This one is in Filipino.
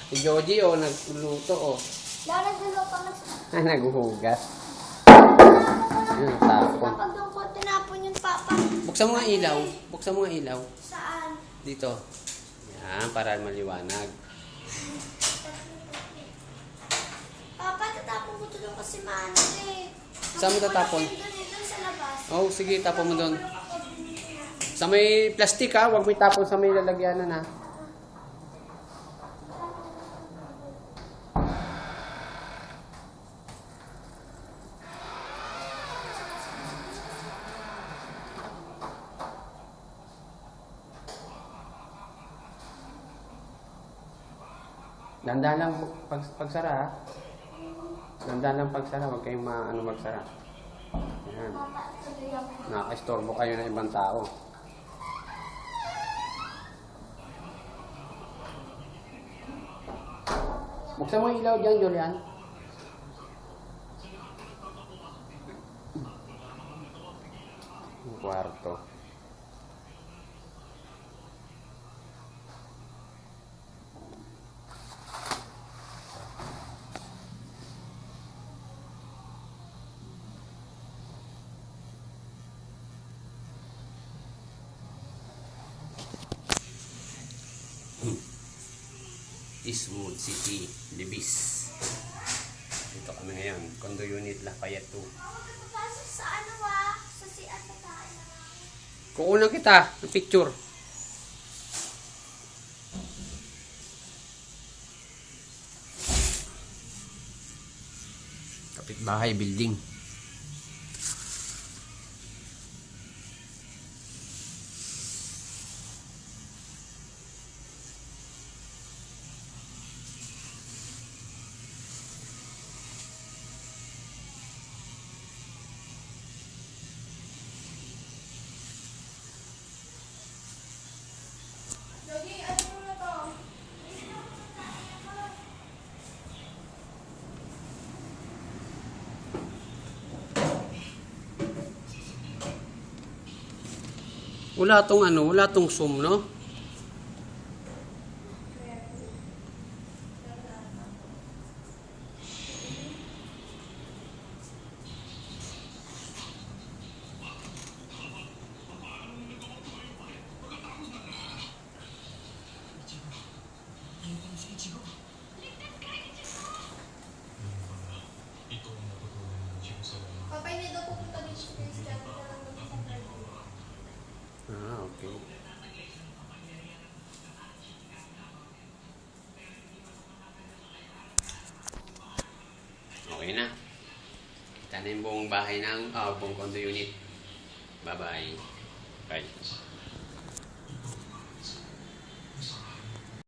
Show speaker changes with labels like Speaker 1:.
Speaker 1: Si Joji, nagluluto,
Speaker 2: Nagluluto na.
Speaker 1: Naghuhugas. Ayun, tapon.
Speaker 2: Kapag doon ko tinapon yung papa.
Speaker 1: Buksan mo nga ilaw. Buksan mo nga ilaw.
Speaker 2: Saan?
Speaker 1: Dito. Yan, para maliwanag.
Speaker 2: Papa, tatapon ko ito doon kasi maanod eh.
Speaker 1: Saan mo tatapon?
Speaker 2: Doon sa labas.
Speaker 1: Oh, sige, tapon mo doon. Sa may plastic ha, huwag mo itapon sa may lalagyanan ha. Dandahan lang pagsara ha. Dandahan lang pagsara, huwag kayong magsara. Ayan. Nakaka-istorbo kayo ng ibang tao. Buksan mo yung ilaw dyan, Julian. Yung kwarto. Eastwood City, Libis. Dito kami ngayon, condo unit Lafayette 2.
Speaker 2: Sa ano ba? Sa CR na tayo.
Speaker 1: Kukunan kita ng picture. Kapitbahay building. Wala tong zoom, no?
Speaker 2: Papa, hindi daw pupunta din siya sa CR.
Speaker 1: Okay. Okay na. Kita na yung buong bahay ng buong condo unit. Bye-bye. Bye.